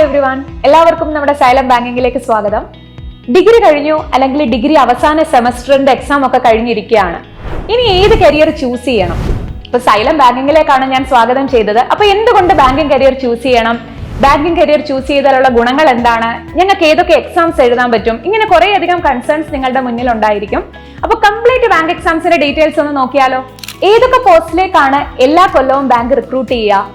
Everyone, എല്ലാവർക്കും നമ്മുടെ xylem ബാങ്കിങ്ങിലേക്ക് സ്വാഗതം. ഡിഗ്രി കഴിഞ്ഞു, അല്ലെങ്കിൽ ഡിഗ്രി അവസാന സെമസ്റ്ററിന്റെ എക്സാം ഒക്കെ കഴിഞ്ഞിരിക്കുകയാണ്. ഇനി ഏത് കരിയർ ചൂസ് ചെയ്യണം? ഇപ്പൊ സൈലം ബാങ്കിങ്ങിലേക്കാണ് ഞാൻ സ്വാഗതം ചെയ്തത്. അപ്പൊ എന്തുകൊണ്ട് ബാങ്കിങ് കരിയർ ചൂസ് ചെയ്യണം? ബാങ്കിങ് കരിയർ ചൂസ് ചെയ്താലുള്ള ഗുണങ്ങൾ എന്താണ്? ഞങ്ങൾക്ക് ഏതൊക്കെ എക്സാംസ് എഴുതാൻ പറ്റും? ഇങ്ങനെ കുറെ അധികം കൺസേൺസ് നിങ്ങളുടെ മുന്നിൽ ഉണ്ടായിരിക്കും. അപ്പൊ കംപ്ലീറ്റ് ബാങ്ക് എക്സാംസിന്റെ ഡീറ്റെയിൽസ് ഒന്ന് നോക്കിയാലോ. ഏതൊക്കെ പോസ്റ്റിലേക്കാണ് എല്ലാ കൊല്ലവും ബാങ്ക് റിക്രൂട്ട് ചെയ്യുക?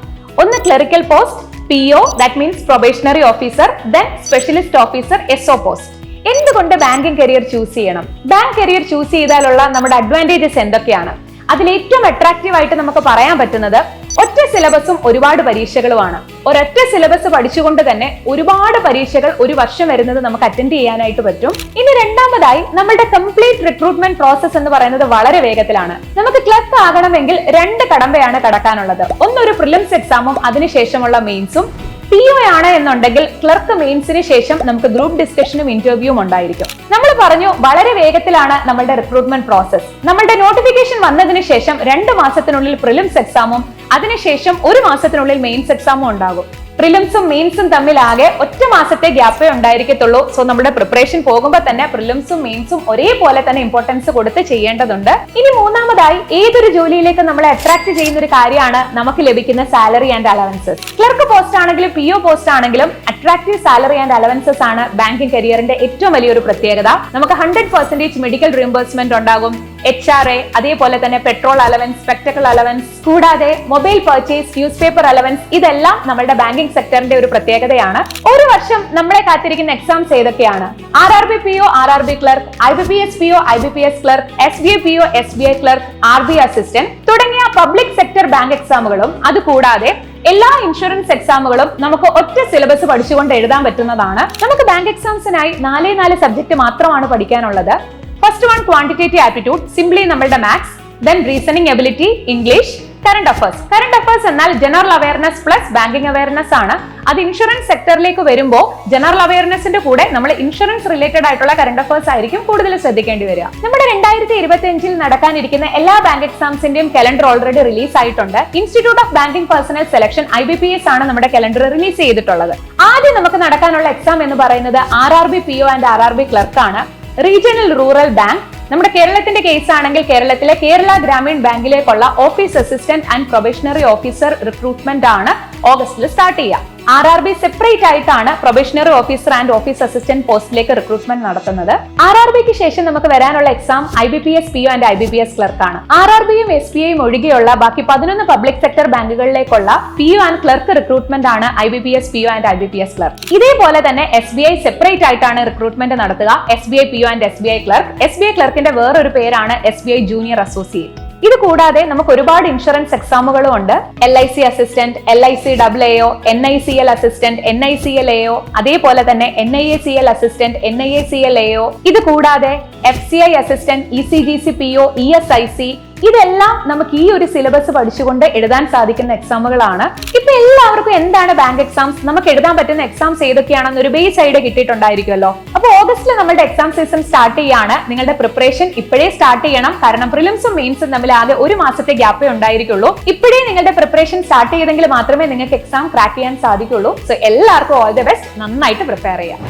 ഒന്ന് clerical post, PO, that means probationary officer, then specialist officer, SO post. എന്തുകൊണ്ട് ബാങ്കിങ് കരിയർ ചൂസ് ചെയ്യണം? ബാങ്ക് കരിയർ ചൂസ് ചെയ്താലുള്ള നമ്മുടെ അഡ്വാൻറ്റേജസ് എന്തൊക്കെയാണ്? അതിൽ ഏറ്റവും അട്രാക്റ്റീവ് ആയിട്ട് നമുക്ക് പറയാൻ പറ്റുന്നത് ഒറ്റ സിലബസും ഒരുപാട് പരീക്ഷകളുമാണ്. ഒരൊറ്റ സിലബസ് പഠിച്ചുകൊണ്ട് തന്നെ ഒരുപാട് പരീക്ഷകൾ ഒരു വർഷം വരുന്നത് നമുക്ക് അറ്റൻഡ് ചെയ്യാനായിട്ട് പറ്റും. ഇനി രണ്ടാമതായി നമ്മുടെ കംപ്ലീറ്റ് റിക്രൂട്ട്മെന്റ് പ്രോസസ് എന്ന് പറയുന്നത് വളരെ വേഗത്തിലാണ്. നമുക്ക് ക്ലർക്ക് ആകണമെങ്കിൽ 2 കടമ്പയാണ് കടക്കാനുള്ളത്. ഒന്നൊരു പ്രിലിംസ് എക്സാമും അതിനുശേഷമുള്ള മെയിൻസും. PO ആണ് എന്നുണ്ടെങ്കിൽ ക്ലർക്ക് മെയിൻസിന് ശേഷം നമുക്ക് ഗ്രൂപ്പ് ഡിസ്കഷനും ഇന്റർവ്യൂവും ഉണ്ടായിരിക്കും. നമ്മൾ പറഞ്ഞു വളരെ വേഗത്തിലാണ് നമ്മളുടെ റിക്രൂട്ട്മെന്റ് പ്രോസസ്. നമ്മളുടെ നോട്ടിഫിക്കേഷൻ വന്നതിന് ശേഷം 2 മാസത്തിനുള്ളിൽ പ്രിലിംസ് എക്സാമും അതിനുശേഷം 1 മാസത്തിനുള്ളിൽ മെയിൻസ് എക്സാമും ഉണ്ടാകും. പ്രിലിംസും മെയിൻസും തമ്മിൽ ആകെ 1 മാസത്തെ ഗ്യാപ്പേ ഉണ്ടായിരിക്കത്തുള്ളൂ. സോ നമ്മുടെ പ്രിപ്പറേഷൻ പോകുമ്പോൾ തന്നെ പ്രിലിംസും മെയിൻസും ഒരേപോലെ തന്നെ ഇമ്പോർട്ടൻസ് കൊടുത്ത് ചെയ്യേണ്ടതുണ്ട്. ഇനി മൂന്നാമതായി ഏതൊരു ജോലിയിലേക്ക് നമ്മളെ അട്രാക്ട് ചെയ്യുന്ന ഒരു കാര്യമാണ് നമുക്ക് ലഭിക്കുന്ന salary and allowances. Clerk post ആണെങ്കിലും PO പോസ്റ്റ് ആണെങ്കിലും അട്രാക്റ്റീവ് സാലറി ആൻഡ് അലവൻസസ് ആണ് ബാങ്കിങ് കരിയറിന്റെ ഏറ്റവും വലിയൊരു പ്രത്യേകത. നമുക്ക് 100% മെഡിക്കൽ റീംബേഴ്സ്മെന്റ് ഉണ്ടാകും, HRA, അതേപോലെ തന്നെ പെട്രോൾ അലവൻസ്, സ്പെക്ടക്കിൾ അലവൻസ്, കൂടാതെ mobile purchase, news paper allowance, ഇതെല്ലാം നമ്മുടെ ബാങ്കിങ് സെക്ടറിന്റെ ഒരു പ്രത്യേകതയാണ്. ഒരു വർഷം നമ്മളെ കാത്തിരിക്കുന്ന എക്സാംസ് ഏതൊക്കെയാണ്? RRB PO, RRB clerk, IBPS PO, IBPS clerk, SBI PO, SBI clerk, RB assistant തുടങ്ങിയ പബ്ലിക് സെക്ടർ ബാങ്ക് എക്സാമുകളും അതുകൂടാതെ എല്ലാ ഇൻഷുറൻസ് എക്സാമുകളും നമുക്ക് ഒറ്റ സിലബസ് പഠിച്ചുകൊണ്ട് എഴുതാൻ പറ്റുന്നതാണ്. നമുക്ക് ബാങ്ക് എക്സാംസിനായി 4 സബ്ജക്ട് മാത്രമാണ് പഠിക്കാനുള്ളത്. First one quantitative aptitude, simply നമ്മളുടെ maths, then reasoning ability, English, current affairs. Current affairs എന്നാൽ general awareness plus banking awareness ആണ്. അത് ഇൻഷുറൻസ് സെക്ടറിലേക്ക് വരുമ്പോൾ ജനറൽ അവയർനെസിന്റെ കൂടെ നമ്മൾ ഇൻഷുറൻസ് റിലേറ്റഡ് ആയിട്ടുള്ള കറന്റ് അഫയേഴ്സ് ആയിരിക്കും കൂടുതൽ ശ്രദ്ധിക്കേണ്ടി വരിക. നമ്മുടെ 2025 നടക്കാനിരിക്കുന്ന എല്ലാ ബാങ്ക് എക്സാംസിന്റെയും കലണ്ടർ ഓൾറെഡി റിലീസ് ആയിട്ടുണ്ട്. Institute of Banking Personnel Selection IBPS ആണ് നമ്മുടെ കലണ്ടർ റിലീസ് ചെയ്തിട്ടുള്ളത്. ആദ്യം നമുക്ക് നടക്കാനുള്ള എക്സാം എന്ന് പറയുന്നത് RRB PO and RRB clerk ആണ്. റീജിയണൽ റൂറൽ ബാങ്ക്, നമ്മുടെ കേരളത്തിന്റെ കേസ് ആണെങ്കിൽ കേരളത്തിലെ കേരള ഗ്രാമീൺ ബാങ്കിലേക്കുള്ള office assistant and probationary officer recruitment ആണ് ഓഗസ്റ്റിൽ സ്റ്റാർട്ട് ചെയ്യുക. RRB സെപ്പറേറ്റ് ആയിട്ടാണ് probationary officer and office assistant പോസ്റ്റിലേക്ക് റിക്രൂട്ട്മെന്റ് നടത്തുന്നത്. RRBക്ക് ശേഷം നമുക്ക് വരാനുള്ള exam IBPS PO and IBPS clerk ആണ്. RRBയും SBIയും ഒഴികെയുള്ള ബാക്കി 11 പബ്ലിക് സെക്ടർ ബാങ്കുകളിലേക്കുള്ള PO ആൻഡ് ക്ലർക്ക് റിക്രൂട്ട്മെന്റ് ആണ് IBPS PO and IBPS clerk. ഇതേപോലെ തന്നെ SBI സെപ്പറേറ്റ് ആയിട്ടാണ് റിക്രൂട്ട്മെന്റ് നടത്തുക. SBI PO and SBI clerk. SBI ക്ലർക്കിന്റെ വേറൊരു പേരാണ് SBI ജൂനിയർ അസോസിയേറ്റ്. ഇത് കൂടാതെ നമുക്ക് ഒരുപാട് ഇൻഷുറൻസ് എക്സാമുകളും ഉണ്ട്. LIC assistant, LIC AAO, NICL assistant, NICL AO, അതേപോലെ തന്നെ NIACL അസിസ്റ്റന്റ്, NIACL AO. ഇത് കൂടാതെ FCI assistant, ECGC PO, ESIC, ഇതെല്ലാം നമുക്ക് ഈ ഒരു സിലബസ് പഠിച്ചുകൊണ്ട് എഴുതാൻ സാധിക്കുന്ന എക്സാമുകളാണ്. ഇപ്പൊ എല്ലാവർക്കും എന്താണ് ബാങ്ക് എക്സാംസ്, നമുക്ക് എഴുതാൻ പറ്റുന്ന എക്സാംസ് ഏതൊക്കെയാണെന്ന് ഒരു ബേസ് ഐഡിയ കിട്ടിയിട്ടുണ്ടായിരിക്കുമല്ലോ. അപ്പൊ ഓഗസ്റ്റിൽ നമ്മുടെ എക്സാം സീസൺ സ്റ്റാർട്ട് ചെയ്യാണ്. നിങ്ങളുടെ പ്രിപ്പറേഷൻ ഇപ്പോഴേ സ്റ്റാർട്ട് ചെയ്യണം. കാരണം പ്രിലിംസും മെയിൻസും തമ്മിൽ ആകെ 1 മാസത്തെ ഗ്യാപ്പേ ഉണ്ടായിരിക്കുള്ളൂ. ഇപ്പോഴേ നിങ്ങളുടെ പ്രിപ്പറേഷൻ സ്റ്റാർട്ട് ചെയ്തെങ്കിൽ മാത്രമേ നിങ്ങൾക്ക് എക്സാം ക്രാക്ക് ചെയ്യാൻ സാധിക്കുള്ളൂ. സോ എല്ലാവർക്കും ഓൾ ദി ബെസ്റ്റ്. നന്നായിട്ട് പ്രിപ്പയർ ചെയ്യാം.